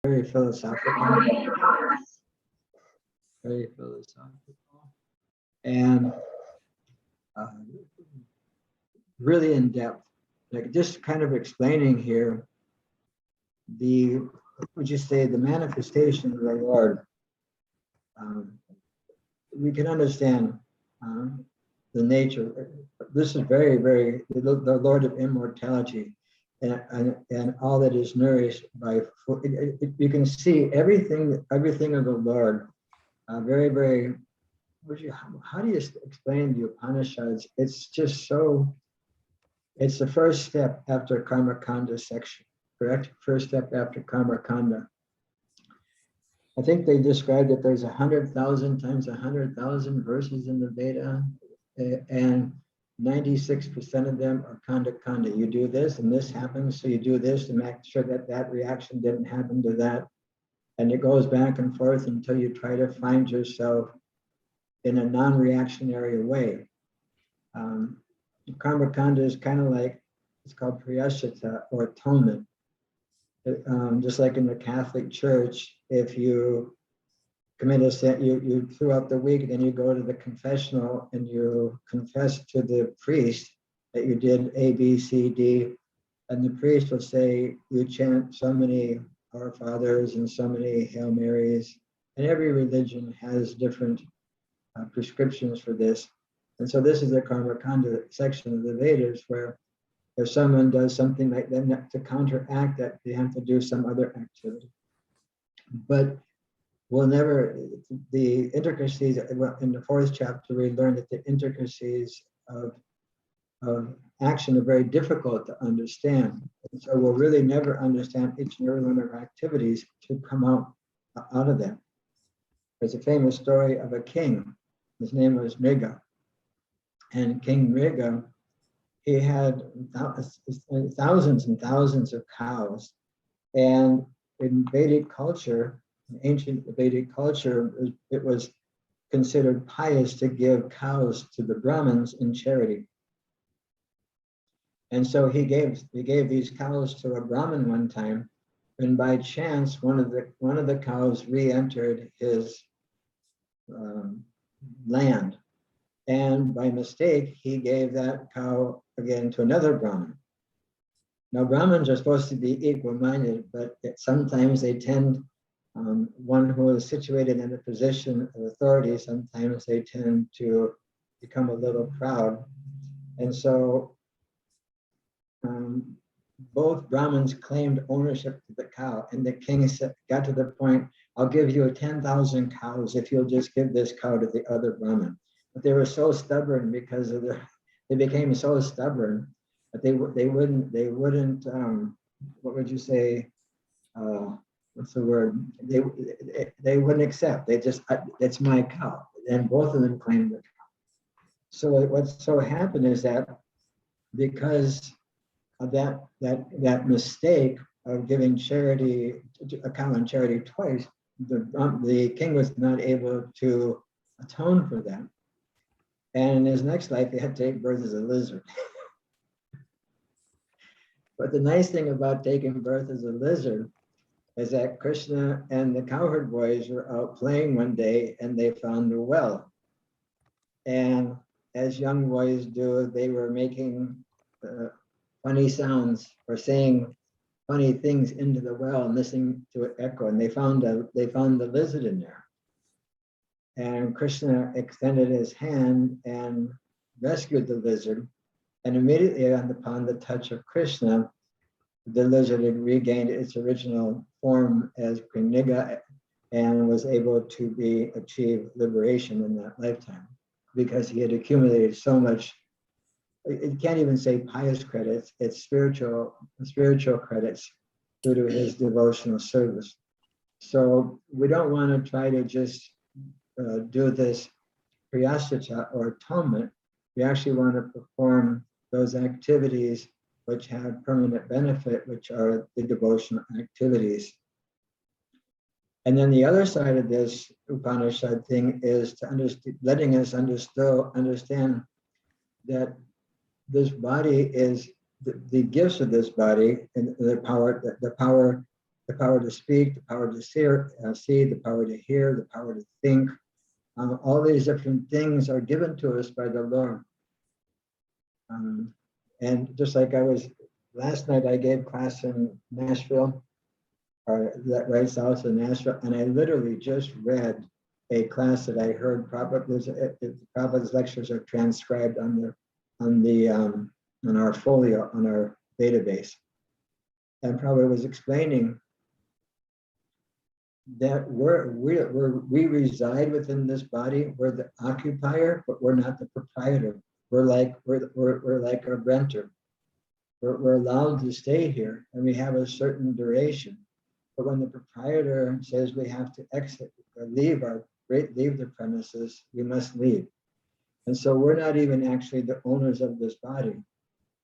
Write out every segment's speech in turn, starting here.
very philosophical, very philosophical, and really in depth. Like just kind of explaining here would you say, the manifestation of the Lord. We can understand the nature. This is very, very, the Lord of immortality, and all that is nourished by food. You can see everything of the Lord. Very, very. How do you explain the Upanishads? It's just so. It's the first step after Karma Kanda section, correct? First step after Karma Kanda. I think they described that there's 100,000 times 100,000 verses in the Veda, and 96% of them are Kanda Kanda. You do this and this happens, so you do this to make sure that that reaction didn't happen to that. And it goes back and forth until you try to find yourself in a non-reactionary way. Karma Kanda is kind of like, it's called Priyashita, or atonement. Just like in the Catholic Church, if you commit a sin, you throughout the week, then you go to the confessional and you confess to the priest that you did A, B, C, D, and the priest will say you chant so many Our Fathers and so many Hail Marys, and every religion has different prescriptions for this. And so this is the Karma Kanda section of the Vedas, where if someone does something like that, to counteract that, they have to do some other activity. But we'll never, the intricacies, in the fourth chapter, we learned that the intricacies of action are very difficult to understand. And so we'll really never understand each and every one of our activities to come out of them. There's a famous story of a king. His name was Mriga. And King Mriga, he had thousands and thousands of cows. And in Vedic culture, in ancient Vedic culture, it was considered pious to give cows to the Brahmins in charity. And so he gave these cows to a Brahmin one time, and by chance, one of the cows re-entered his land. And by mistake, he gave that cow again to another Brahmin. Now, Brahmins are supposed to be equal-minded, but sometimes they tend, one who is situated in a position of authority, sometimes they tend to become a little proud. And so both Brahmins claimed ownership to the cow, and the king got to the point, I'll give you 10,000 cows if you'll just give this cow to the other Brahmin. But they were so stubborn because of they became so stubborn that they wouldn't, what would you say, what's the word? They wouldn't accept. They just, it's my cow. And both of them claimed the cow. So what so happened is that because of that mistake of giving charity, a cow in charity twice, the king was not able to atone for that. And in his next life, he had to take birth as a lizard. But the nice thing about taking birth as a lizard is that Krishna and the cowherd boys were out playing one day and they found a well. And as young boys do, they were making funny sounds or saying funny things into the well and listening to it echo. And they found the lizard in there. And Krishna extended his hand and rescued the lizard. And immediately upon the touch of Krishna, the lizard had regained its original form as Kriniga and was able to achieve liberation in that lifetime, because he had accumulated so much. It can't even say pious credits, it's spiritual credits due to his devotional service. So we don't want to try to just do this priyasita or atonement. We actually want to perform those activities which have permanent benefit, which are the devotional activities. And then the other side of this Upanishad thing is to letting us understand that this body is the gifts of this body and the power the power to speak, the power to see, the power to hear, the power to think. All these different things are given to us by the Lord. And just like last night I gave class in Nashville, or that right south of Nashville, and I literally just read a class that I heard. Prabhupada's lectures are transcribed on our folio, on our database. And Prabhupada was explaining that we reside within this body. We're the occupier, but we're not the proprietor. We're like a renter. We're allowed to stay here, and we have a certain duration. But when the proprietor says we have to exit or leave the premises, we must leave. And so we're not even actually the owners of this body.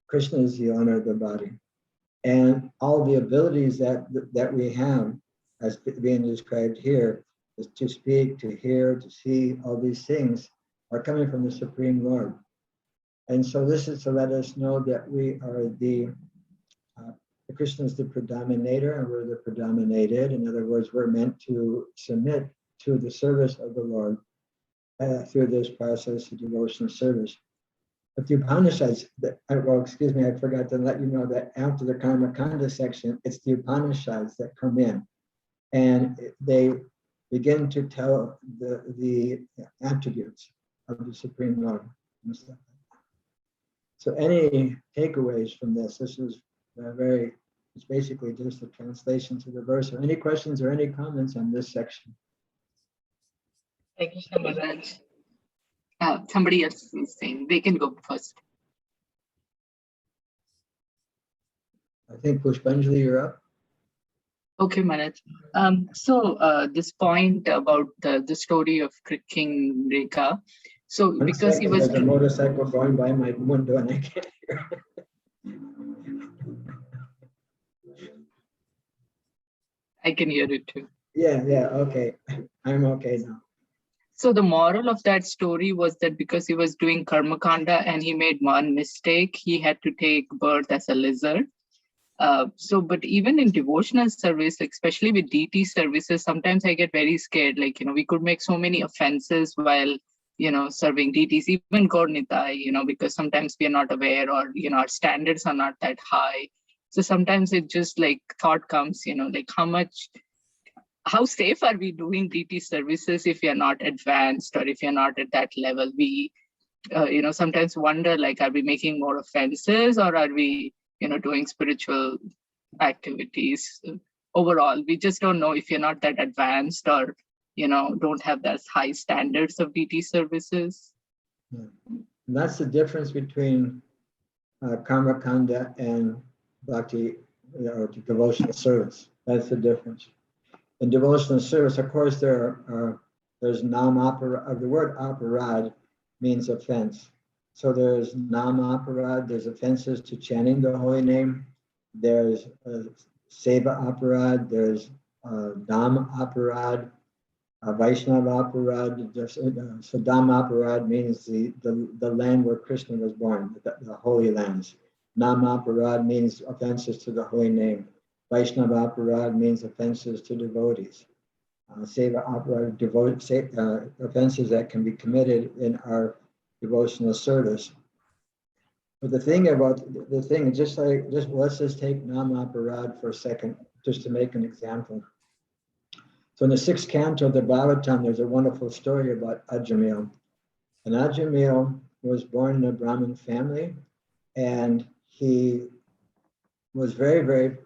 Krishna is the owner of the body. And all the abilities that we have, as being described here, is to speak, to hear, to see, all these things are coming from the Supreme Lord. And so this is to let us know that we are the Krishna is the predominator and we're the predominated. In other words, we're meant to submit to the service of the Lord through this process of devotional service. But the Upanishads, I forgot to let you know that after the Karma Kanda section, it's the Upanishads that come in. And they begin to tell the attributes of the Supreme Lord. So any takeaways from this? This is it's basically just a translation to the verse. So any questions or any comments on this section? Thank you so much. Somebody else is saying, they can go first. I think Pushpanjali, you're up. Okay, Maharaj. So this point about the story of King Rekha. So because he was... There's a motorcycle going by my window and I can't hear. I can hear it too. Yeah, okay. I'm okay now. So the moral of that story was that because he was doing Karma Kanda and he made one mistake, he had to take birth as a lizard. But even in devotional service, especially with DT services, sometimes I get very scared. Like, we could make so many offenses while, serving DTs, even Gaur-Nitai, because sometimes we are not aware or, our standards are not that high. So sometimes it just like thought comes, like how safe are we doing DT services if we are not advanced or if you're not at that level? We, sometimes wonder, like, are we making more offenses or are we, doing spiritual activities? Overall, we just don't know if you're not that advanced or, don't have that high standards of DT services. Yeah. And that's the difference between Karma Kanda and Bhakti or devotional service. That's the difference. In devotional service, of course, there's nam aparad. The word aparad means offense. So there's nam aparad, there's offenses to chanting the holy name. There's seva aparad, there's dham aparad, Vaishnava aparad. So dham aparad means the land where Krishna was born, the holy lands. Nam aparad means offenses to the holy name. Vaishnava aparad means offenses to devotees. Seva aparad, offenses that can be committed in our devotional service. But let's just take Nam aparad for a second, just to make an example. So in the 6th canto of the Bhagavatam, there's a wonderful story about Ajamil. And Ajamil was born in a Brahmin family, and he was very, would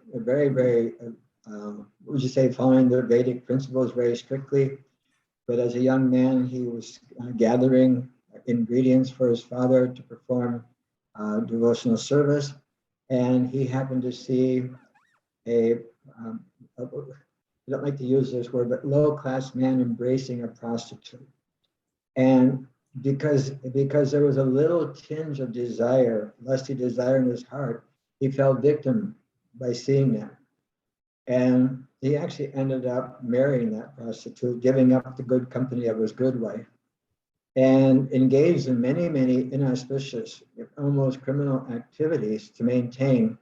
you say, following the Vedic principles very strictly. But as a young man, he was gathering ingredients for his father to perform devotional service. And he happened to see I don't like to use this word, but low-class man embracing a prostitute. And because there was a little tinge of desire, lusty desire in his heart, he fell victim by seeing that. And he actually ended up marrying that prostitute, giving up the good company of his good wife, and engaged in many, many inauspicious, almost criminal activities to maintain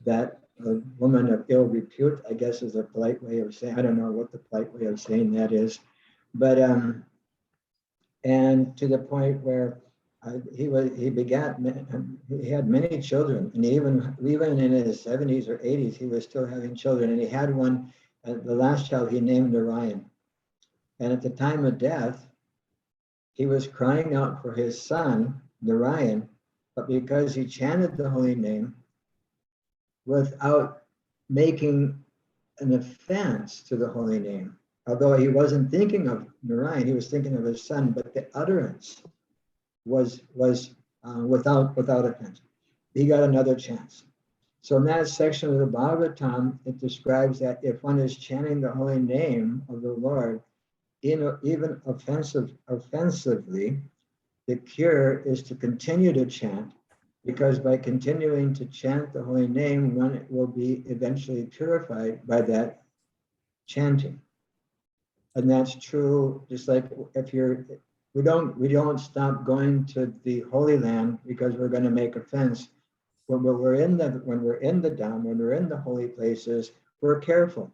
that a woman of ill repute, I guess is a polite way of saying, I don't know what the polite way of saying that is. But, and to the point where he had many children, and even in his 70s or 80s, he was still having children. And he had one, the last child he named Orion. And at the time of death, he was crying out for his son, Narayan, but because he chanted the holy name without making an offense to the holy name, although he wasn't thinking of Narayan, he was thinking of his son, but the utterance was without offense. He got another chance. So in that section of the Bhagavatam, it describes that if one is chanting the holy name of the Lord, even offensively, the cure is to continue to chant, because by continuing to chant the holy name, one will be eventually purified by that chanting. And that's true, just like if we don't stop going to the Holy Land because we're going to make offense. When we're in the Dham, when we're in the holy places, we're careful.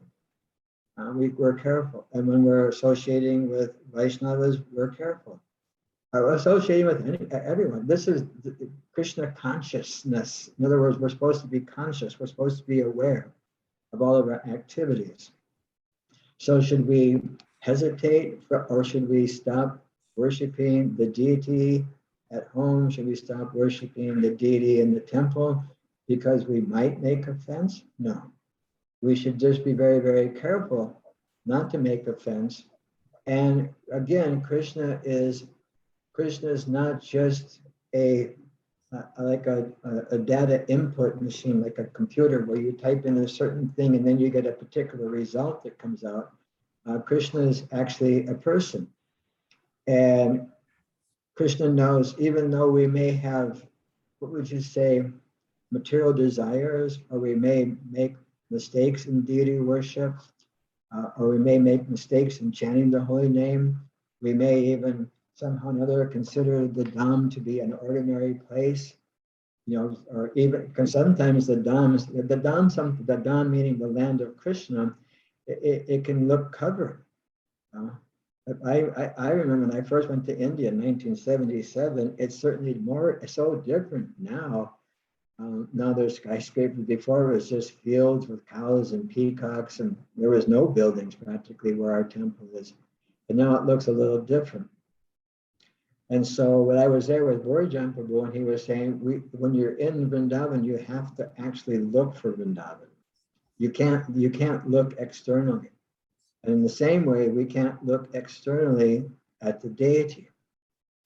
We're careful, and when we're associating with Vaishnavas, we're careful. Associating with everyone. This is Krishna consciousness. In other words, we're supposed to be conscious. We're supposed to be aware of all of our activities. So should we hesitate, or should we stop worshiping the deity at home? Should we stop worshiping the deity in the temple because we might make offense? No. We should just be very, very careful not to make offense. And again, Krishna is not just like a data input machine, like a computer where you type in a certain thing and then you get a particular result that comes out. Krishna is actually a person. And Krishna knows, even though we may have, what would you say, material desires, or we may make mistakes in deity worship, or we may make mistakes in chanting the holy name. We may even somehow or another consider the Dham to be an ordinary place, or even because sometimes the Dham meaning the land of Krishna, it can look covered. I remember when I first went to India in 1977, it's certainly so different now. Now there's skyscrapers. Before it was just fields with cows and peacocks, and there was no buildings practically where our temple is. But now it looks a little different. And so when I was there with Borjan Prabhu, and he was saying, when you're in Vrindavan, you have to actually look for Vrindavan. You can't look externally. And in the same way, we can't look externally at the deity.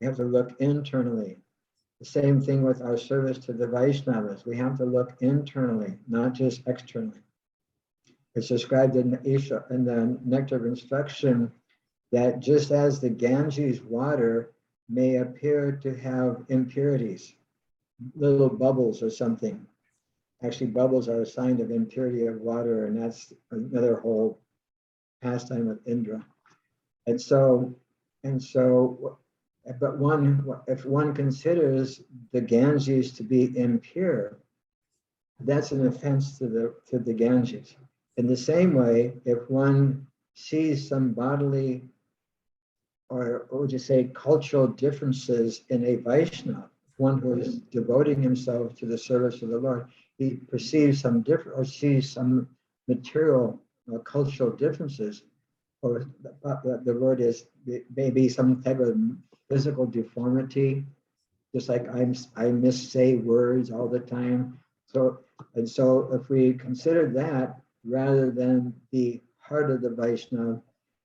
We have to look internally. The same thing with our service to the Vaishnavas. We have to look internally, not just externally. It's described in the Nectar of Instruction that just as the Ganges water may appear to have impurities, little bubbles or something. Actually, bubbles are a sign of impurity of water, and that's another whole pastime of Indra. But if one considers the Ganges to be impure, that's an offense to the Ganges. In the same way, if one sees some bodily, or what would you say, cultural differences in a Vaishnava, one who is devoting himself to the service of the Lord, he perceives some different, or sees some material or cultural differences, or the word is maybe some type of physical deformity, just like I missay words all the time. So if we consider that rather than the heart of the Vaishnava,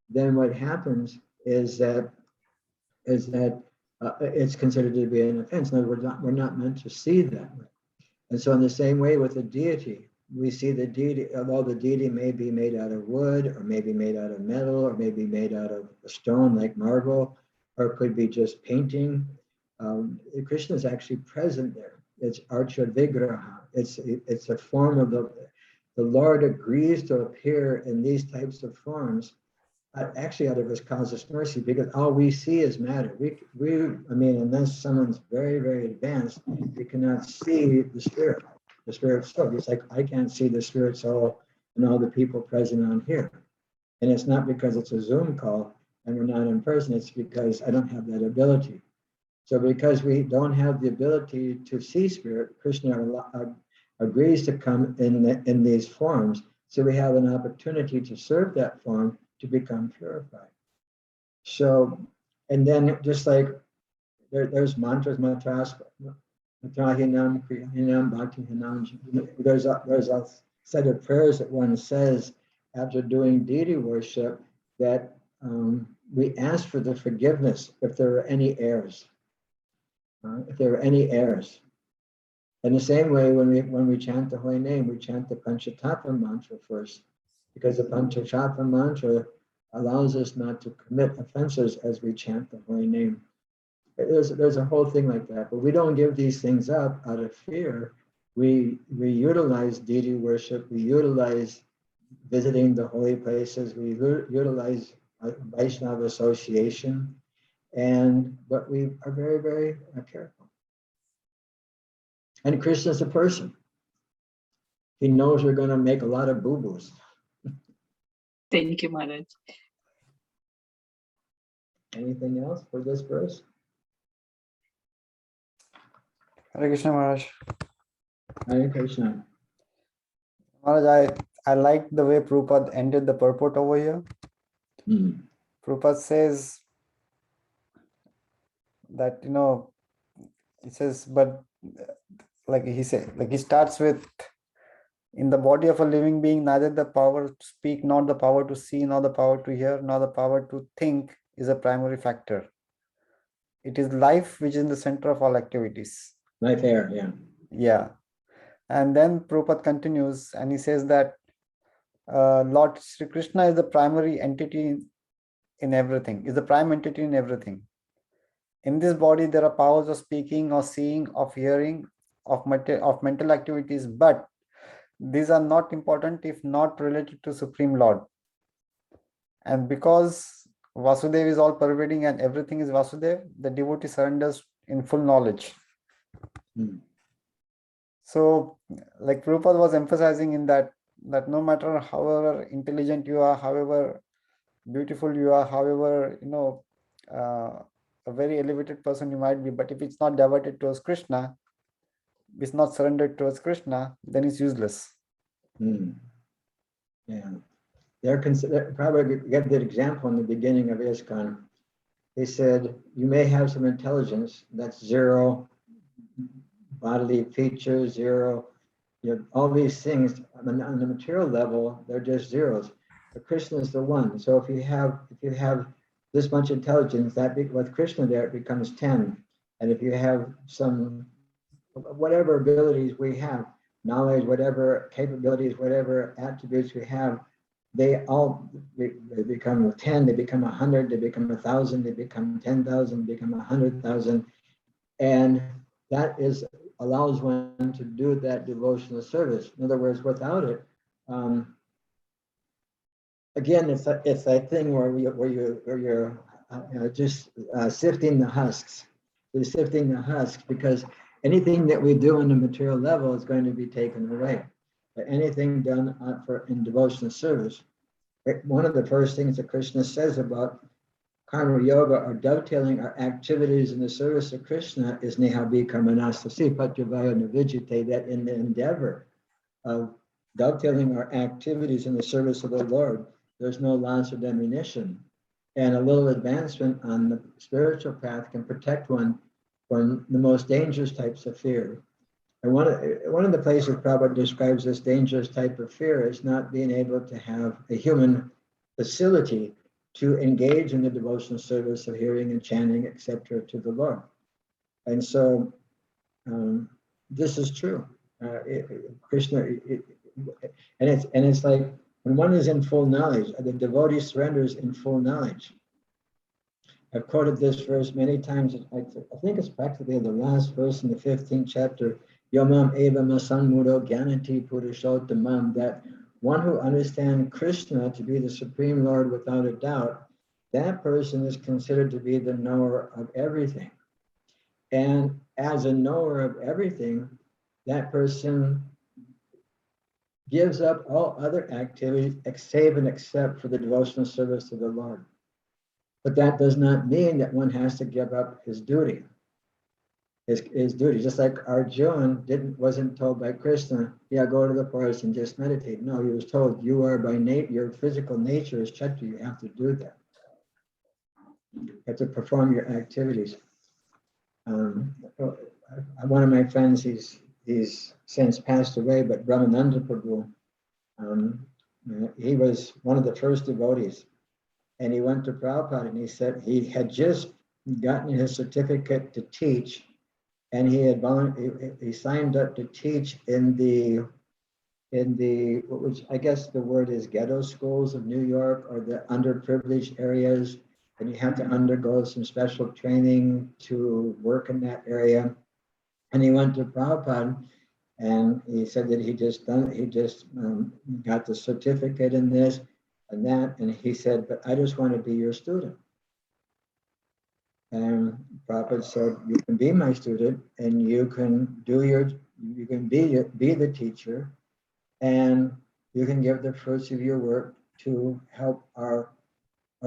then what happens is that it's considered to be an offense. In other words, we're not meant to see that. And so in the same way with the deity, we see the deity, although the deity may be made out of wood, or maybe made out of metal, or maybe made out of a stone like marble, or it could be just painting. Krishna is actually present there. It's Archa Vigraha. It's a form of the Lord agrees to appear in these types of forms, actually out of his causeless mercy, because all we see is matter. Unless someone's very, very advanced, we cannot see the spirit. the spirit soul. It's like I can't see the spirit soul and all the people present on here. And it's not because it's a Zoom call and we're not in person, it's because I don't have that ability. So because we don't have the ability to see spirit, Krishna agrees to come in these forms. So we have an opportunity to serve that form to become purified. So, and then just like there's mantras, matrahinam, krihinam, bhaktihinam. There's a set of prayers that one says after doing deity worship that we ask for the forgiveness if there are any errors. If there are any errors. In the same way, when we chant the holy name, we chant the Panchatattva mantra first, because the Panchatattva mantra allows us not to commit offenses as we chant the holy name. There's a whole thing like that, but we don't give these things up out of fear. We utilize deity worship, we utilize visiting the holy places, we utilize Vaishnava association, but we are very, very careful. And Krishna's a person. He knows we're going to make a lot of boo-boos. Thank you, Maharaj. Anything else for this verse? Hare Krishna, Maharaj. Hare Krishna. Maharaj, I like the way Prabhupada ended the purport over here. Prabhupada says that, he says, but like he starts with, in the body of a living being, neither the power to speak, nor the power to see, nor the power to hear, nor the power to think is a primary factor. It is life which is in the center of all activities. Life air, yeah. Yeah. And then Prabhupada continues and he says that Lord Sri Krishna is the primary entity in everything, is the prime entity in everything. In this body, there are powers of speaking, of seeing, of hearing, of mental activities, but these are not important if not related to Supreme Lord. And because Vasudeva is all pervading and everything is Vasudeva, the devotee surrenders in full knowledge. So, like Prabhupada was emphasizing in that no matter however intelligent you are, however beautiful you are, however, a very elevated person you might be, but if it's not diverted towards Krishna, it's not surrendered towards Krishna, then it's useless. Yeah. They're probably get the example in the beginning of ISKCON. They said, you may have some intelligence, that's zero bodily features, zero, all these things on the material level, they're just zeros. But Krishna is the one. So if you have this much intelligence, with Krishna there, it becomes 10. And if you have some, whatever abilities we have, knowledge, whatever capabilities, whatever attributes we have, they become 10, they become 100, they become 1,000, they become 10,000, become 100,000. And that allows one to do that devotional service. In other words, without it, again, it's that thing where you're just sifting the husks. You're sifting the husks because anything that we do on the material level is going to be taken away. But anything done in devotional service, one of the first things that Krishna says about karma yoga or dovetailing our activities in the service of Krishna is nehabhi karmanastasi patyavaya navijite, that in the endeavor of dovetailing our activities in the service of the Lord, there's no loss or diminution. And a little advancement on the spiritual path can protect one from the most dangerous types of fear. And one of the places Prabhupada describes this dangerous type of fear is not being able to have a human facility to engage in the devotional service of hearing and chanting, etc., to the Lord. And so this is true. Krishna, and it's like when one is in full knowledge, the devotee surrenders in full knowledge. I've quoted this verse many times. I think it's practically the last verse in the 15th chapter. Yomam eva masanmudo gyanati purushottamam, that one who understands Krishna to be the Supreme Lord without a doubt, that person is considered to be the knower of everything. And as a knower of everything, that person gives up all other activities save and except for the devotional service to the Lord. But that does not mean that one has to give up his duty. His duty, just like Arjuna wasn't told by Krishna, yeah, go to the forest and just meditate. No, he was told, you are by nature, your physical nature is Kshatriya, you have to do that. You have to perform your activities. One of my friends, he's since passed away, but Brahmananda Prabhu, he was one of the first devotees. And he went to Prabhupada and he said he had just gotten his certificate to teach, and he signed up to teach in the what was, I guess the word is ghetto schools of New York, or the underprivileged areas, and you have to undergo some special training to work in that area. And he went to Prabhupada and he said that he just got the certificate in this and that, and he said, but I just want to be your student. And Prabhupada said, you can be my student and you can be the teacher, and you can give the fruits of your work to help our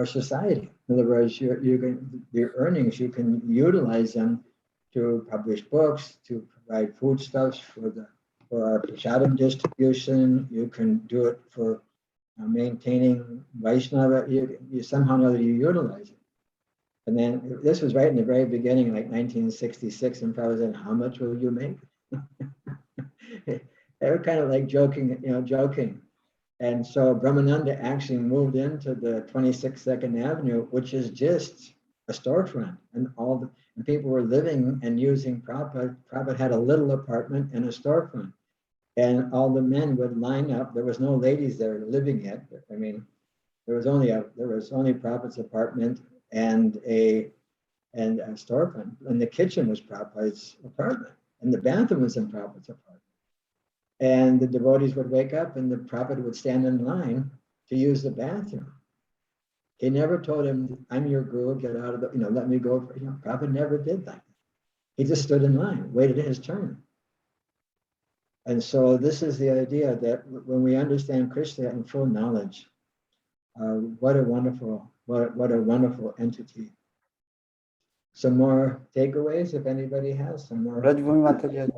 society. In other words, your earnings, you can utilize them to publish books, to provide foodstuffs for our prasadam distribution. You can do it for maintaining Vaishnava. You somehow know that you utilize it. And then this was right in the very beginning, like 1966, and Prabhupada said, how much will you make? They were kind of like joking. And so Brahmananda actually moved into the 26th Second Avenue, which is just a storefront, and and people were living and using Prabhupada. Prabhupada had a little apartment and a storefront, and all the men would line up. There was no ladies there living yet. I mean, there was only Prabhupada's apartment and a storefront, and the kitchen was Prabhupada's apartment, and the bathroom was in Prabhupada's apartment. And the devotees would wake up and the Prabhupada would stand in line to use the bathroom. He never told him, I'm your guru, get out of the, let me go. Prabhupada never did that. He just stood in line, waited his turn. And so this is the idea that when we understand Krishna in full knowledge, what a wonderful entity. Some more takeaways, if anybody has some more. Rajbhumi Mataji.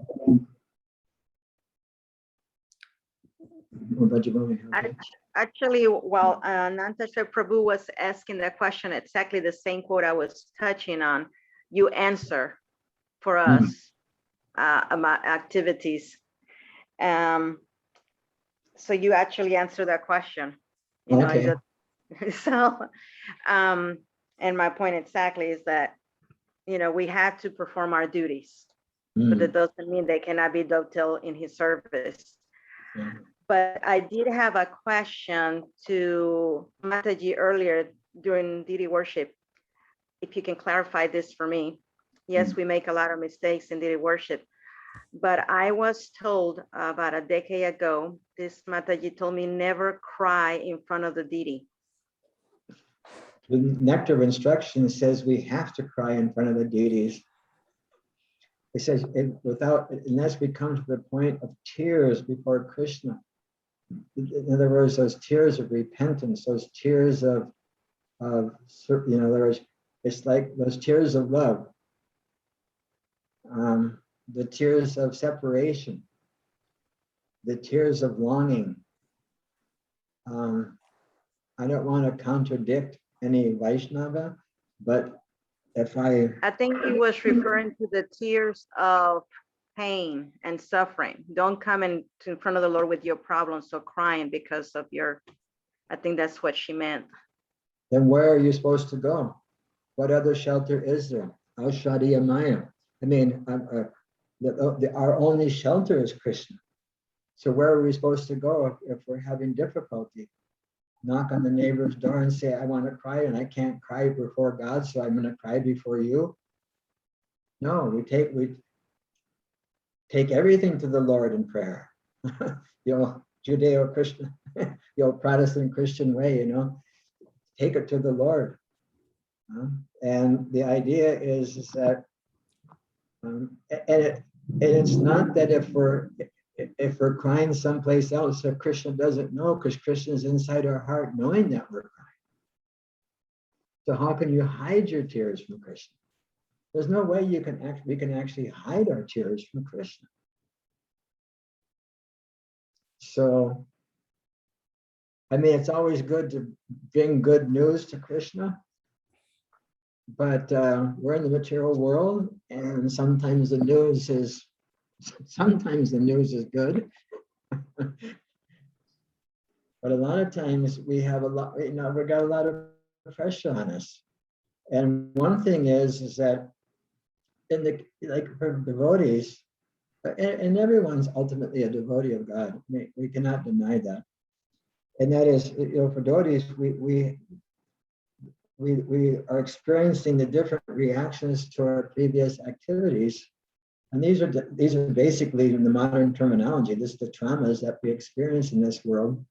Actually, while Nantasha Prabhu was asking that question, exactly the same quote I was touching on, you answer for us about activities. So you actually answer that question. Okay. And my point exactly is that, we have to perform our duties, but that doesn't mean they cannot be dovetailed in his service. But I did have a question to Mataji earlier during deity worship. If you can clarify this for me. Yes, we make a lot of mistakes in deity worship, but I was told about a decade ago, this Mataji told me never cry in front of the deity. The nectar instruction says we have to cry in front of the deities. It says unless we come to the point of tears before Krishna. In other words, those tears of repentance, those tears of in other words, it's like those tears of love, the tears of separation, the tears of longing. I don't want to contradict any Vaishnava, but I think he was referring to the tears of pain and suffering. Don't come in front of the Lord with your problems, so crying because of I think that's what she meant. Then where are you supposed to go? What other shelter is there? Aushadiya Maya. I mean, our only shelter is Krishna. So where are we supposed to go if we're having difficulty? Knock on the neighbor's door and say, I want to cry and I can't cry before God, so I'm going to cry before you. No, we take everything to the Lord in prayer. Judeo-Christian, Protestant Christian way, take it to the Lord. And the idea is that, and it's not that if if we're crying someplace else, if Krishna doesn't know, because Krishna is inside our heart knowing that we're crying. So how can you hide your tears from Krishna? There's no way we can actually hide our tears from Krishna. So, I mean, it's always good to bring good news to Krishna, but we're in the material world, and sometimes the news is good. But a lot of times we have we got a lot of pressure on us. And one thing is that for devotees, and everyone's ultimately a devotee of God. We cannot deny that. And that is, for devotees, we are experiencing the different reactions to our previous activities. And these are basically, in the modern terminology, this is the traumas that we experience in this world.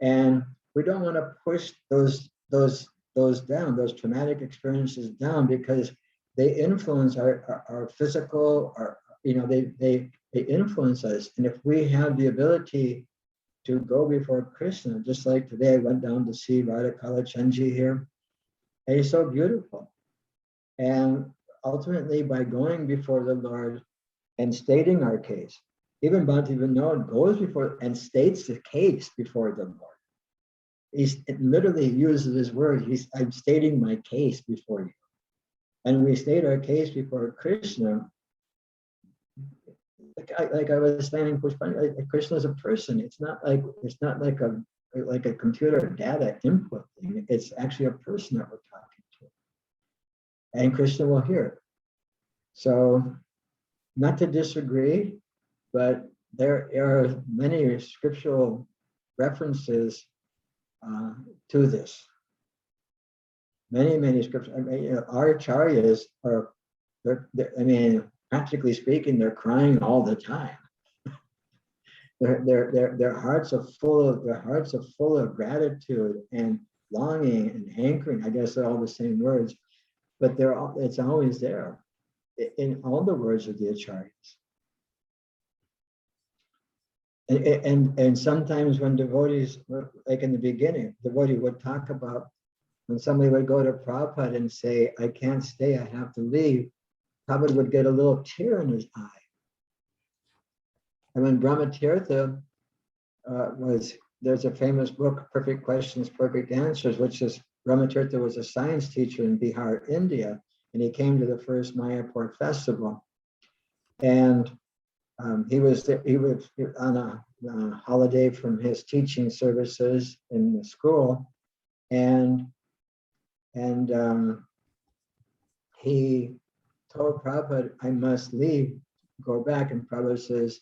And we don't want to push those down, those traumatic experiences down, because they influence our physical, they influence us. And if we have the ability to go before Krishna, just like today I went down to see Radha Kalachandji here, and he's so beautiful. And ultimately, by going before the Lord and stating our case, even Bhakti Vinod goes before and states the case before the Lord. It literally uses his word. I'm stating my case before you. And we state our case before Krishna. Like I was saying, Krishna is a person. It's not like a computer data input thing. It's actually a person that we're talking to. And Krishna will hear it. So, not to disagree, but there are many scriptural references to this. Many scriptures. I mean, our acharyas are, practically speaking, they're crying all the time. Their hearts are full of gratitude and longing and hankering. I guess they're all the same words, but it's always there in all the words of the acharyas. And sometimes when devotees, like in the beginning, devotee would talk about when somebody would go to Prabhupada and say, I can't stay, I have to leave, Prabhupada would get a little tear in his eye. And when Brahmatirtha there's a famous book, Perfect Questions, Perfect Answers, which is, Brahmatirtha was a science teacher in Bihar, India, and he came to the first Mayapur festival. And he was on a holiday from his teaching services in the school, and he told Prabhupada, I must leave, go back. And Prabhupada says,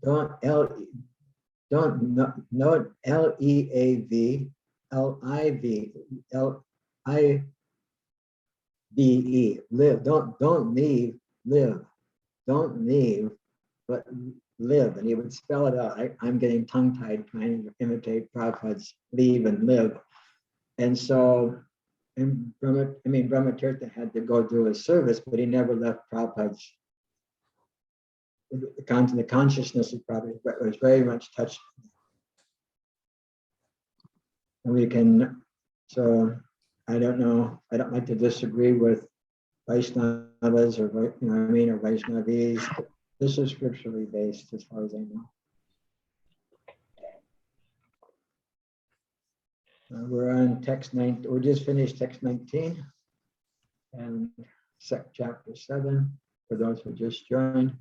don't note L-E-A-V, L-I-V, L-I-V-E, live, don't leave, live. Don't leave, but live. And he would spell it out. I'm getting tongue-tied trying to imitate Prabhupada's leave and live. And so, Brahmatirtha had to go do his service, but he never left Prabhupada's. The consciousness of Prabhupada was very much touched. And so I don't know, I don't like to disagree with Vaishnavas or Vaishnavis. This is scripturally based as far as I know. We're on text 9, we just finished text 19 and chapter 7 for those who just joined.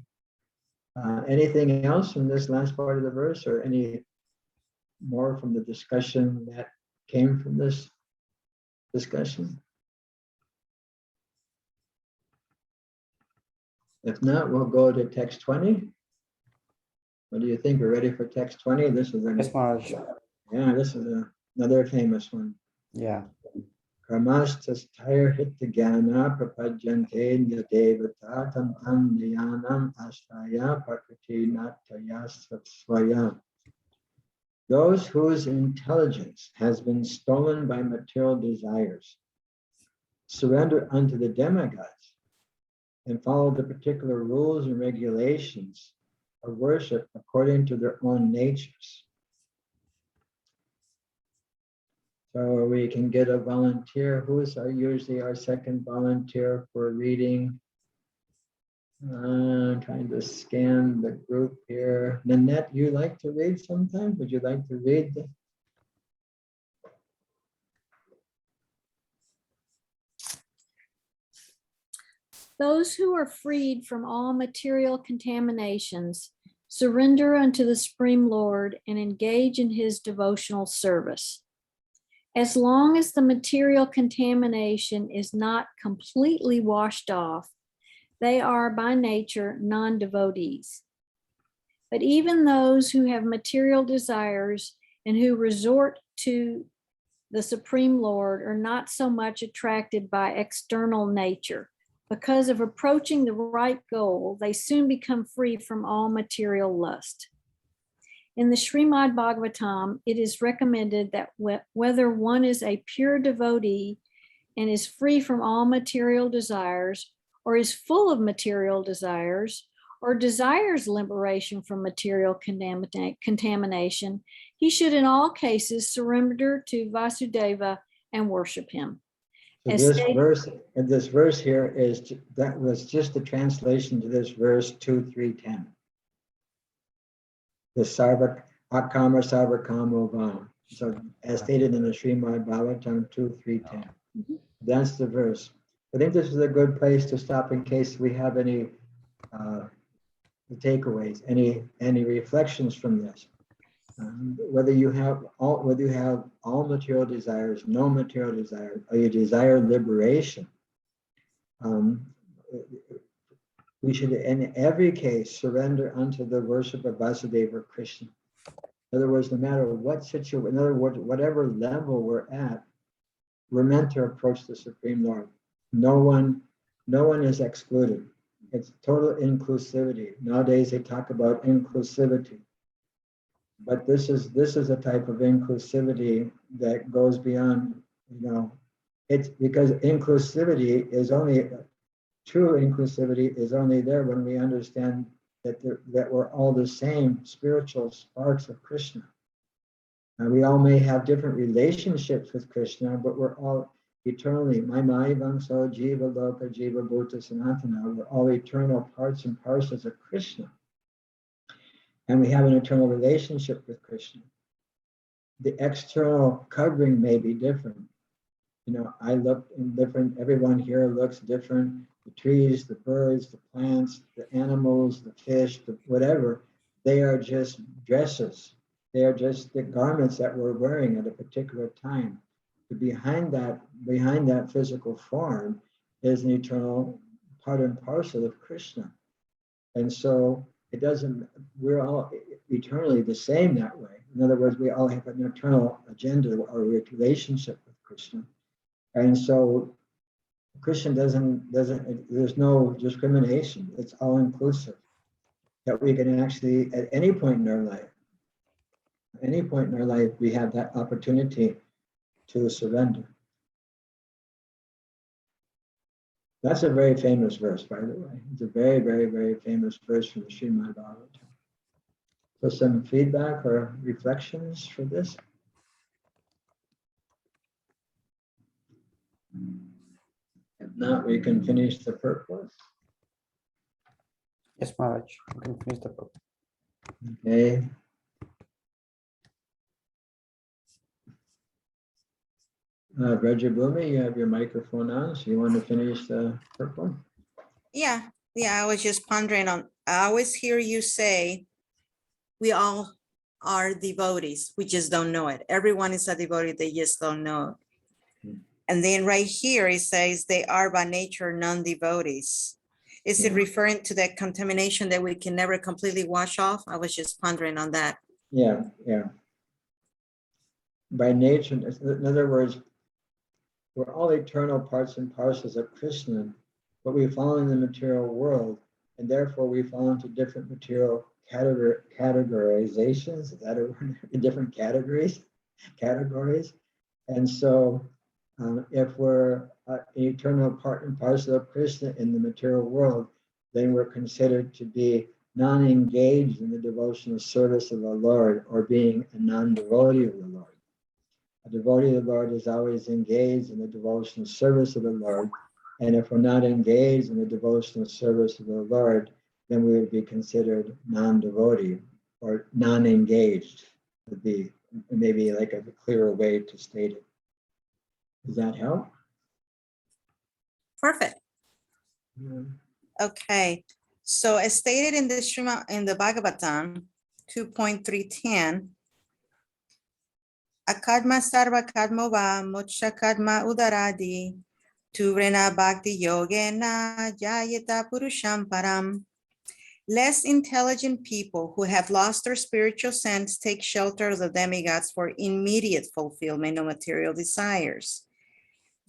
Anything else from this last part of the verse, or any more from the discussion that came from this discussion? If not, we'll go to text 20. What do you think? We're ready for text 20? This is Yes, Maharaj. this is another famous one. Yeah. Karmastasthaya hitagana prapajyante nyadevata tam nyanam ashraya prakriti nataya svaya. Those whose intelligence has been stolen by material desires surrender unto the demigods and follow the particular rules and regulations of worship according to their own natures. So we can get a volunteer. Who is usually our second volunteer for reading? Trying to scan the group here. Nanette, you like to read sometime? Would you like to read? Those who are freed from all material contaminations surrender unto the Supreme Lord and engage in his devotional service. As long as the material contamination is not completely washed off, they are by nature non-devotees. But even those who have material desires and who resort to the Supreme Lord are not so much attracted by external nature. Because of approaching the right goal, they soon become free from all material lust. In the Srimad Bhagavatam, it is recommended that whether one is a pure devotee and is free from all material desires, or is full of material desires, or desires liberation from material contamination, he should in all cases surrender to Vasudeva and worship him. So As this stated- verse, and this verse here is, that was just the translation to this verse 2:3:10. The sarva akama sarva kamo vam. So as stated in the Srimad Bhagavatam 2:3:10. That's the verse. I think this is a good place to stop in case we have any takeaways, any reflections from this. Whether you have all material desires, no material desires, or you desire liberation, we should in every case surrender unto the worship of Vasudeva Krishna. In other words, no matter what situation, in other words, whatever level we're at, we're meant to approach the Supreme Lord. No one is excluded. It's total inclusivity. Nowadays they talk about inclusivity. But this is a type of inclusivity that goes beyond, it's because inclusivity is only, true inclusivity is only there when we understand that we're all the same spiritual sparks of Krishna. And we all may have different relationships with Krishna, but we're all eternally, Maimaivam so Jiva Loka Jiva Bhuta Sanatana, we're all eternal parts and parcels of Krishna. And we have an eternal relationship with Krishna. The external covering may be different. I look different, everyone here looks different. The trees, the birds, the plants, the animals, the fish, the whatever, they are just dresses. They are just the garments that we're wearing at a particular time. But behind that physical form is an eternal part and parcel of Krishna. And so we're all eternally the same that way. In other words, we all have an eternal agenda or relationship with Krishna. And so Krishna there's no discrimination. It's all inclusive. That we can actually, at any point in our life, we have that opportunity to surrender. That's a very famous verse, by the way. It's a very, very, very famous verse from the Srimad Bhagavatam. So some feedback or reflections for this? If not, we can finish the purport. Yes, Maharaj, you can finish the book. Okay. Rajabhumi, you have your microphone on, so you want to finish the purport? Yeah, I was just pondering on, I always hear you say, we all are devotees, we just don't know it. Everyone is a devotee, they just don't know it. And then right here, it says they are by nature non-devotees. Is it referring to that contamination that we can never completely wash off? I was just pondering on that. Yeah. By nature, in other words, we're all eternal parts and parcels of Krishna, but we fall in the material world, and therefore we fall into different material categorizations. Is that a word? Different categories. And so if we're an eternal part and parcel of Krishna in the material world, then we're considered to be non-engaged in the devotional service of the Lord or being a non-devotee of the Lord. A devotee of the Lord is always engaged in the devotional service of the Lord. And if we're not engaged in the devotional service of the Lord, then we would be considered non-devotee or non-engaged, would be maybe like a clearer way to state it. Does that help? Perfect. Yeah. Okay, so as stated in the Bhagavatam 2.310, Akadma sarva kadmo va moksha kadma udaradi tuvrena bhakti yogena jayata purusham param. Less intelligent people who have lost their spiritual sense take shelter of the demigods for immediate fulfillment of material desires.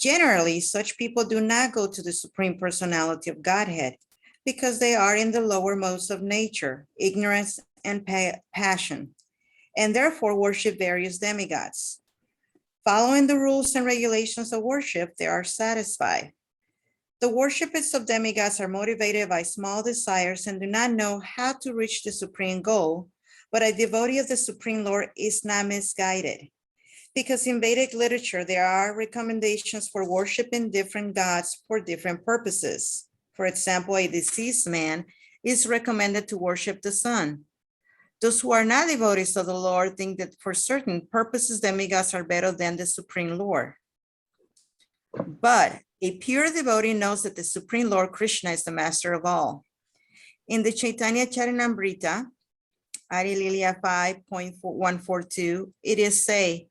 Generally, such people do not go to the Supreme Personality of Godhead because they are in the lower modes of nature, ignorance and passion, and therefore worship various demigods. Following the rules and regulations of worship, they are satisfied. The worshippers of demigods are motivated by small desires and do not know how to reach the supreme goal, but a devotee of the Supreme Lord is not misguided. Because in Vedic literature, there are recommendations for worshiping different gods for different purposes. For example, a deceased man is recommended to worship the sun. Those who are not devotees of the Lord think that for certain purposes, demigods are better than the Supreme Lord. But a pure devotee knows that the Supreme Lord Krishna is the master of all. In the Chaitanya Charitamrita, Adi Lilia 5.142, it is say,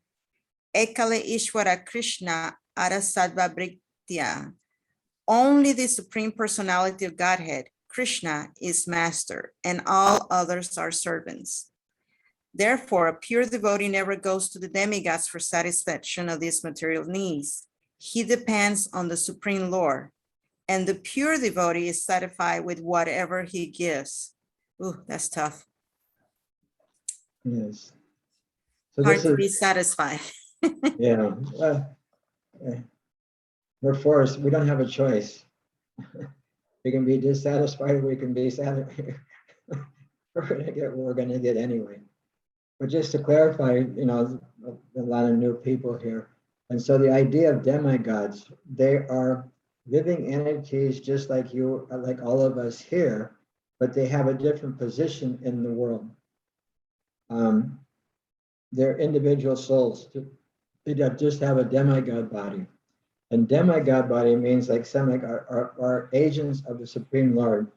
Ekale Ishwara Krishna Arasadva Bhriktya. Only the Supreme Personality of Godhead, Krishna, is master, and all others are servants. Therefore, a pure devotee never goes to the demigods for satisfaction of these material needs. He depends on the Supreme Lord, and the pure devotee is satisfied with whatever he gives. Ooh, that's tough. Yes. So Hard this to is, be satisfied. yeah. We're forced. We don't have a choice. We can be dissatisfied, or we can be satisfied. We're going to get what we're going to get anyway. But just to clarify, you know, a lot of new people here. And so the idea of demigods, they are living entities just like you, like all of us here, but they have a different position in the world. They're individual souls. They don't just have a demigod body. And demigod body means like some like are agents of the Supreme Lord.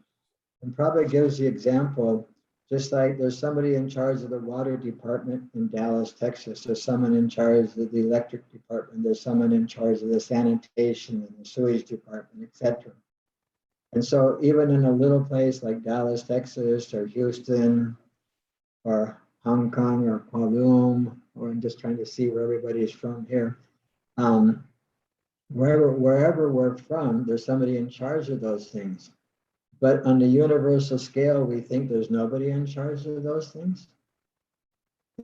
And probably gives the example, just like there's somebody in charge of the water department in Dallas, Texas. There's someone in charge of the electric department. There's someone in charge of the sanitation and the sewage department, etc. And so even in a little place like Dallas, Texas, or Houston, or Hong Kong, or Kowloon, or I'm just trying to see where everybody is from here. Wherever we're from, there's somebody in charge of those things. But on the universal scale, we think there's nobody in charge of those things.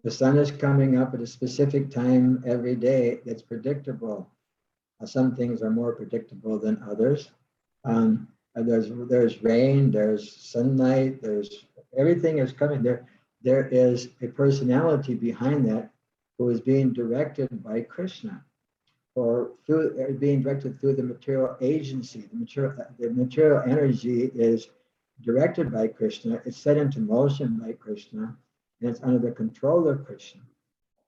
The sun is coming up at a specific time every day that's predictable. Some things are more predictable than others. There's rain, there's sunlight, there's everything is coming. There is a personality behind that who is being directed by Krishna, or being directed through the material agency. The material energy is directed by Krishna. It's set into motion by Krishna, and it's under the control of Krishna.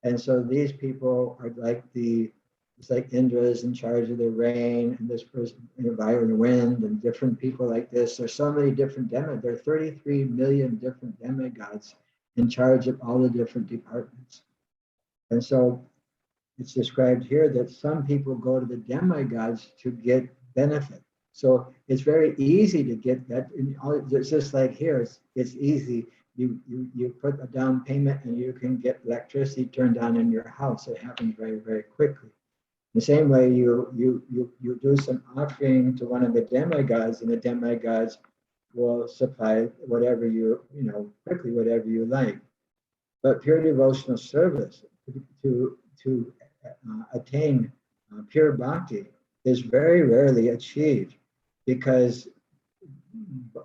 And so these people are like it's like Indra is in charge of the rain, and this person, fire and wind, and different people like this. There's so many different demigods. There are 33 million different demigods in charge of all the different departments. And so it's described here that some people go to the demigods to get benefit. So it's very easy to get that. It's just like here, it's easy. You put a down payment and you can get electricity turned on in your house. It happens very, very quickly. The same way you do some offering to one of the demigods, and the demigods will supply whatever quickly, whatever you like. But pure devotional service to attain pure bhakti is very rarely achieved, because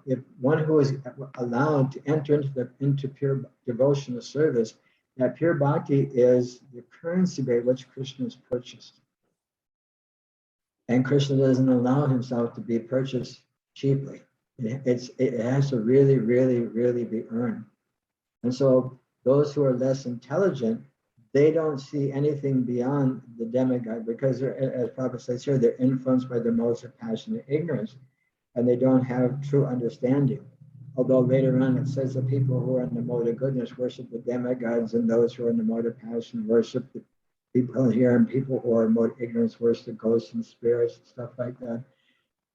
if one who is allowed to enter into pure devotional service, that pure bhakti is the currency by which Krishna is purchased. And Krishna doesn't allow himself to be purchased cheaply. It has to really, really, really be earned. And so those who are less intelligent, they don't see anything beyond the demigod because, as Prabhupada says here, they're influenced by the modes of passion and ignorance, and they don't have true understanding. Although later on it says that people who are in the mode of goodness worship the demigods, and those who are in the mode of passion worship the people here, and people who are in mode of ignorance worship the ghosts and spirits and stuff like that.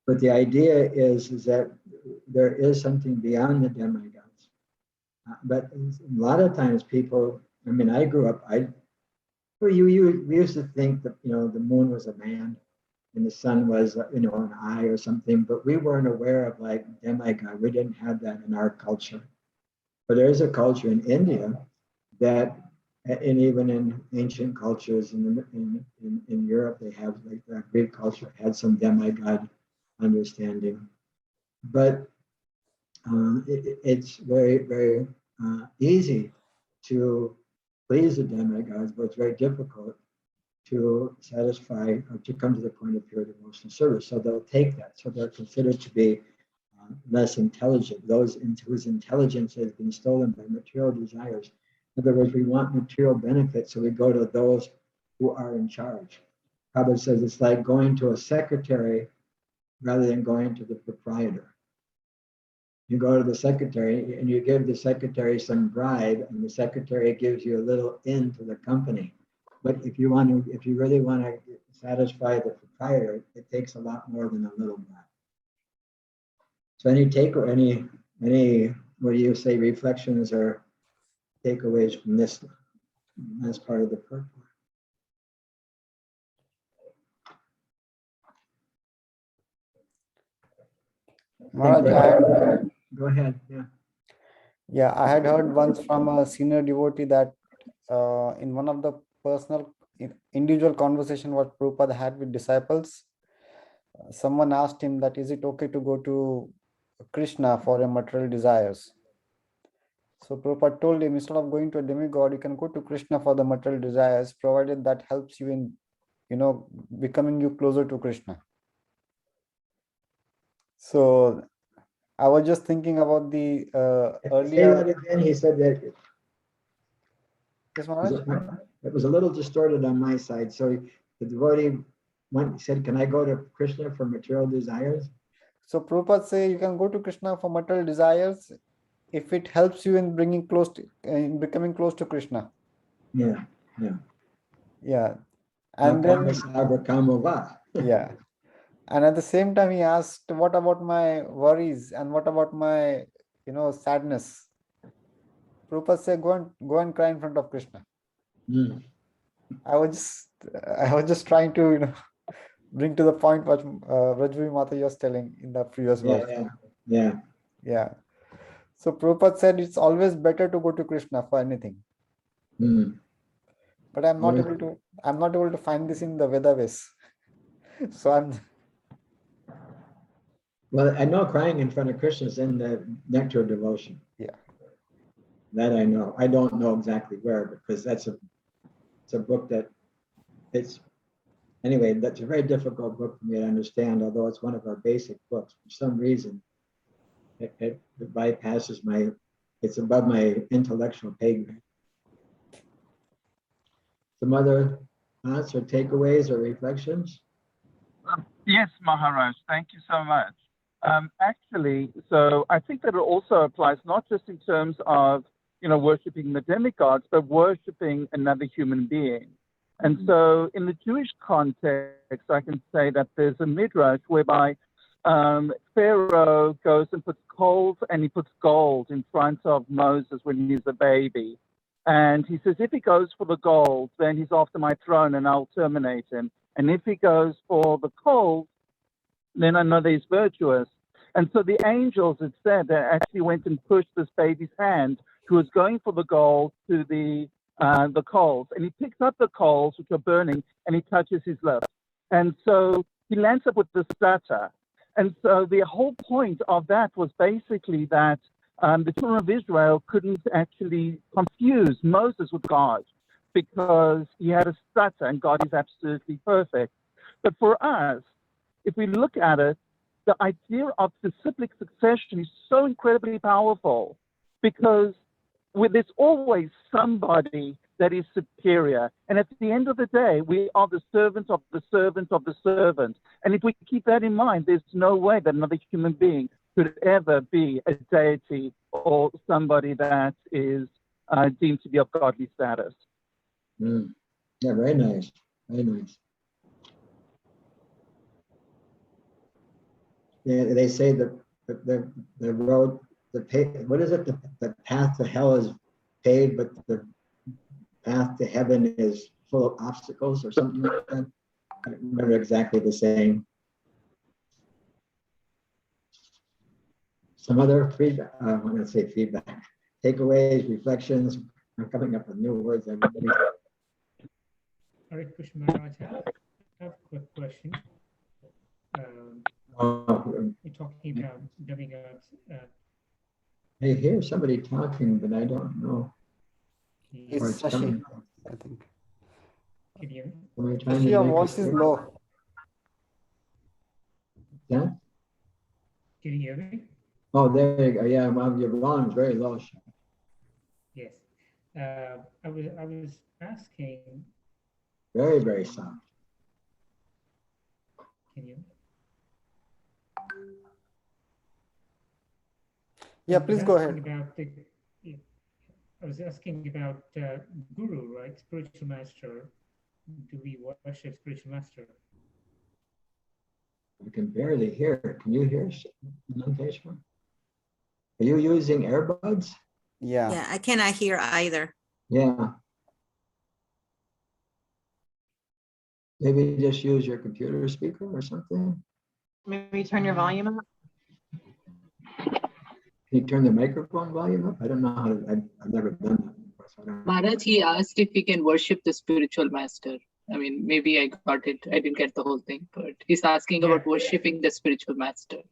But the idea is that there is something beyond the demigods. But a lot of times people, I mean, I grew up, we used to think that, the moon was a man and the sun was, an eye or something, but we weren't aware of like demigod. We didn't have that in our culture. But there is a culture in India that, and even in ancient cultures in Europe, they have like the Greek culture had some demigod understanding. But it's very, very easy to please the demigods, but it's very difficult to satisfy or to come to the point of pure devotional service. So they'll take that. So they're considered to be less intelligent, those whose intelligence has been stolen by material desires. In other words, we want material benefits, so we go to those who are in charge. Prabhupada says it's like going to a secretary rather than going to the proprietor. You go to the secretary and you give the secretary some bribe, and the secretary gives you a little into the company. But if you really want to satisfy the proprietor, it takes a lot more than a little bribe. So any what do you say, reflections or takeaways from this part of the purport? Maharaj, Go ahead. Yeah. I had heard once from a senior devotee that in one of the individual conversation what Prabhupada had with disciples, someone asked him that is it okay to go to Krishna for your material desires? So Prabhupada told him, instead of going to a demigod, you can go to Krishna for the material desires, provided that helps you in, becoming you closer to Krishna. So I was just thinking about the earlier. Say that again. He said that. Yes, Maharaj? It was a little distorted on my side. So the devotee said, "Can I go to Krishna for material desires?" So Prabhupada say you can go to Krishna for material desires if it helps you in in becoming close to Krishna. Yeah. And then yeah. And at the same time he asked, what about my worries and what about my sadness? Prabhupada said, go and cry in front of Krishna. I was just trying to bring to the point what Rajvi Mata was telling in the previous verse. Yeah. So Prabhupada said it's always better to go to Krishna for anything. But I'm not able to find this in the Vedas. So Well, I know crying in front of Krishna is in the Nectar of Devotion. Yeah. That I know. I don't know exactly where, because it's a book that anyway, that's a very difficult book for me to understand, although it's one of our basic books. For some reason, it bypasses it's above my intellectual pay grade. Some other thoughts or takeaways or reflections? Yes, Maharaj, thank you so much. Actually, so I think that it also applies not just in terms of, worshiping the demigods, but worshiping another human being. And so in the Jewish context, I can say that there's a midrash whereby Pharaoh goes and puts coals and he puts gold in front of Moses when he's a baby. And he says, if he goes for the gold, then he's after my throne and I'll terminate him. And if he goes for the coals, then I know that he's virtuous. And so the angels, it said, that actually went and pushed this baby's hand, who was going for the gold, to the coals. And he picks up the coals, which are burning, and he touches his lips. And so he lands up with this stutter. And so the whole point of that was basically that the children of Israel couldn't actually confuse Moses with God because he had a stutter and God is absolutely perfect. But for us, if we look at it, the idea of disciplic succession is so incredibly powerful because there's always somebody that is superior. And at the end of the day, we are the servants of the servant of the servant. And if we keep that in mind, there's no way that another human being could ever be a deity or somebody that is deemed to be of godly status. Mm. Yeah, very nice. Very nice. Yeah, they say that the road, what is it? The path to hell is paved, but the path to heaven is full of obstacles or something like that. I don't remember exactly the saying. Some other feedback, I'm going to say feedback, takeaways, reflections. I'm coming up with new words, everybody. Hare Krishna Maharaj, I have a quick question. You're talking about demigods. I hear somebody talking, but I don't know It's where it's Shashi, coming from. I think. Can you? Am I trying Shashi, to your make voice it is clear? low. Yeah? Can you hear me? Oh, there you go. Yeah, well, your volume is very low. Yes. I was asking. Very, very soft. Can you? Yeah, please go ahead. I was asking about guru, right? Spiritual master. Do we worship spiritual master? I can barely hear. Can you hear, Nandeshwar? Are you using earbuds? Yeah. Yeah, I cannot hear either. Yeah. Maybe just use your computer speaker or something. Maybe turn your volume up. Can you turn the microphone volume up? I don't know how to, I've never done that before. So I don't know. Maharaj, he asked if we can worship the spiritual master. I mean, maybe I got it. I didn't get the whole thing, but he's asking about worshiping the spiritual master.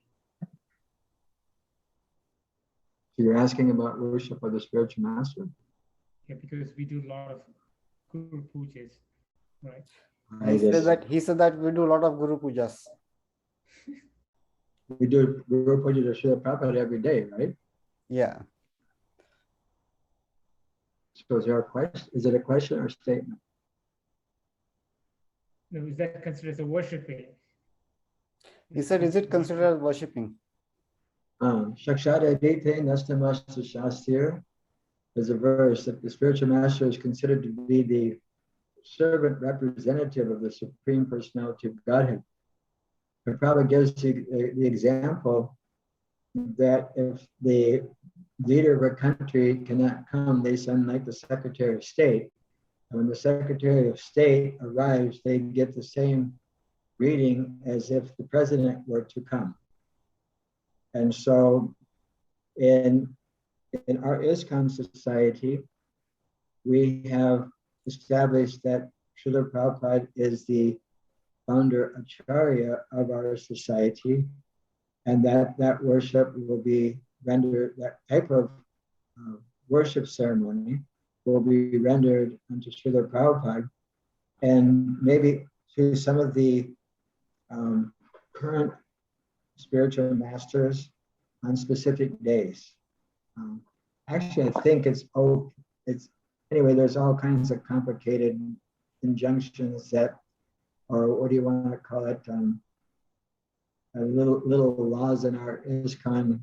So you're asking about worship of the spiritual master? Yeah, because we do a lot of guru pujas, right? He said that we do a lot of Guru Pujas. We do Guru Puja to Srila Prabhupada every day, right? Yeah. So is there a question? Is it a question or statement? No, is that considered as a worshiping? He said, is it considered as worshipping? Shakshara Dite Nastamastu Shastir. There's a verse that the spiritual master is considered to be the servant representative of the Supreme Personality of Godhead. It probably gives the example that if the leader of a country cannot come, they send like the Secretary of State. And when the Secretary of State arrives, they get the same reading as if the president were to come. And so in our ISKCON society, we have established that Srila Prabhupada is the founder acharya of our society, and that worship will be rendered, that type of worship ceremony will be rendered unto Srila Prabhupada, and maybe to some of the current spiritual masters on specific days. Actually, I think it's anyway, there's all kinds of complicated injunctions that, or what do you want to call it, little laws in our ISKCON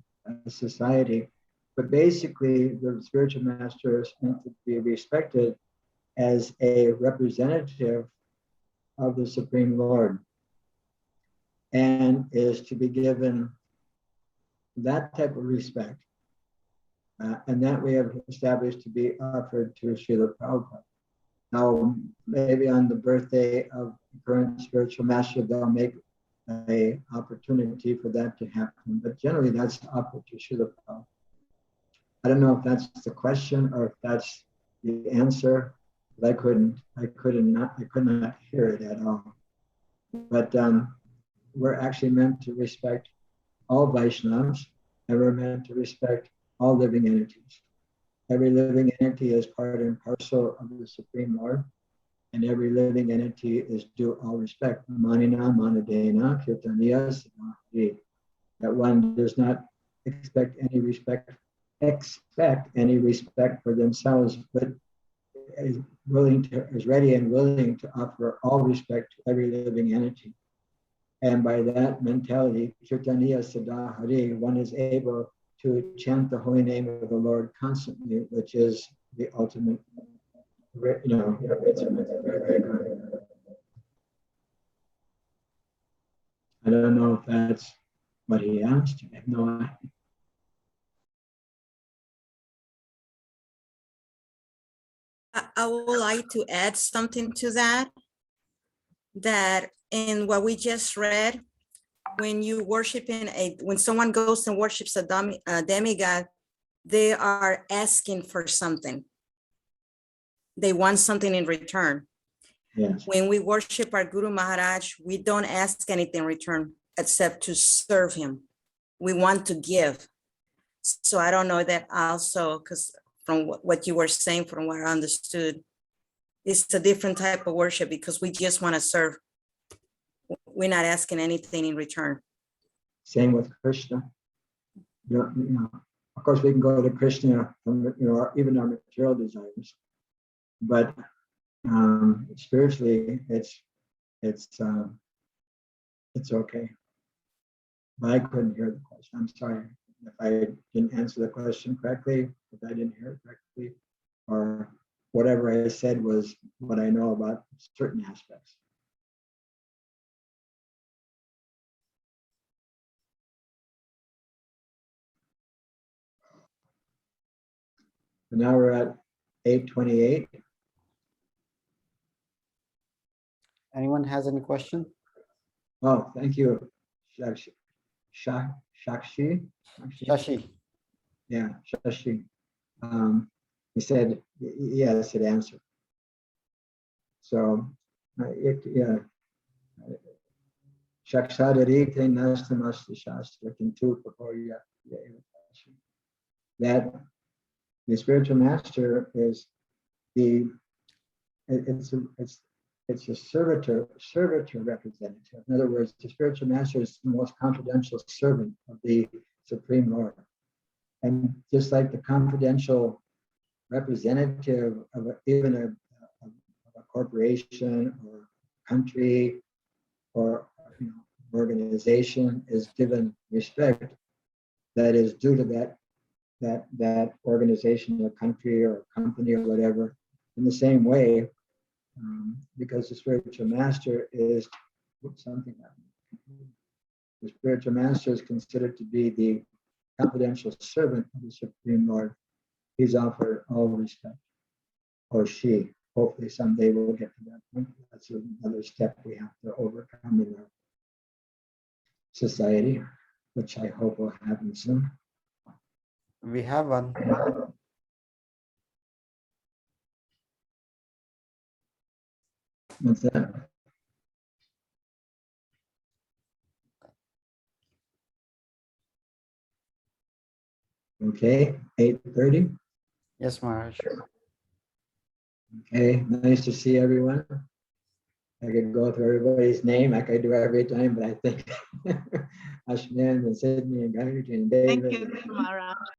society. But basically, the spiritual master is meant to be respected as a representative of the Supreme Lord, and is to be given that type of respect. And that we have established to be offered to Srila Prabhupada. Now, maybe on the birthday of the current spiritual master, they'll make an opportunity for that to happen. But generally, that's offered to Srila Prabhupada. I don't know if that's the question or if that's the answer. But I could not hear it at all. But we're actually meant to respect all Vaishnavas, and we're meant to respect all living entities. Every living entity is part and parcel of the Supreme Lord, and every living entity is due all respect. Manina, manadena, kirtaniya, samahari. That one does not expect any respect for themselves, but is ready and willing to offer all respect to every living entity. And by that mentality, kirtaniya sadahari, one is able to chant the holy name of the Lord constantly, which is the ultimate, it's very good. I don't know if that's what he asked. I have no idea. I would like to add something to that, that in what we just read, when you when someone goes and worships a demigod, they are asking for something. They want something in return. Yes. When we worship our Guru Maharaj, we don't ask anything in return except to serve him. We want to give. So I don't know that also, because from what you were saying, from what I understood, it's a different type of worship because we just want to serve. We're not asking anything in return. Same with Krishna. Of course, we can go to Krishna from even our material desires, but spiritually, it's okay. But I couldn't hear the question. I'm sorry if I didn't answer the question correctly, if I didn't hear it correctly, or whatever I said was what I know about certain aspects. And now we're at 8:28. Anyone has any question? Oh, thank you, Shakshi. Shashi. Yeah, Shashi. He said, yes, it answered. So, Shakshadari te nastamasti shastra kintu papoya. That the spiritual master is it's a servitor representative. In other words, the spiritual master is the most confidential servant of the Supreme Lord. And just like the confidential representative of even a corporation or country or organization is given respect that is due to that organization or country or company or whatever, in the same way, because the spiritual master is something that the spiritual master is considered to be the confidential servant of the Supreme Lord. He's offered all respect, or she. Hopefully someday we'll get to that point. That's another step we have to overcome in our society, which I hope will happen soon. We have one. What's that? Okay, 8:30. Yes, Maharaj. Okay, nice to see everyone. I could go through everybody's name like I do every time, but I think Ashman and Sydney and Gayatri and David. Thank you, Maharaj.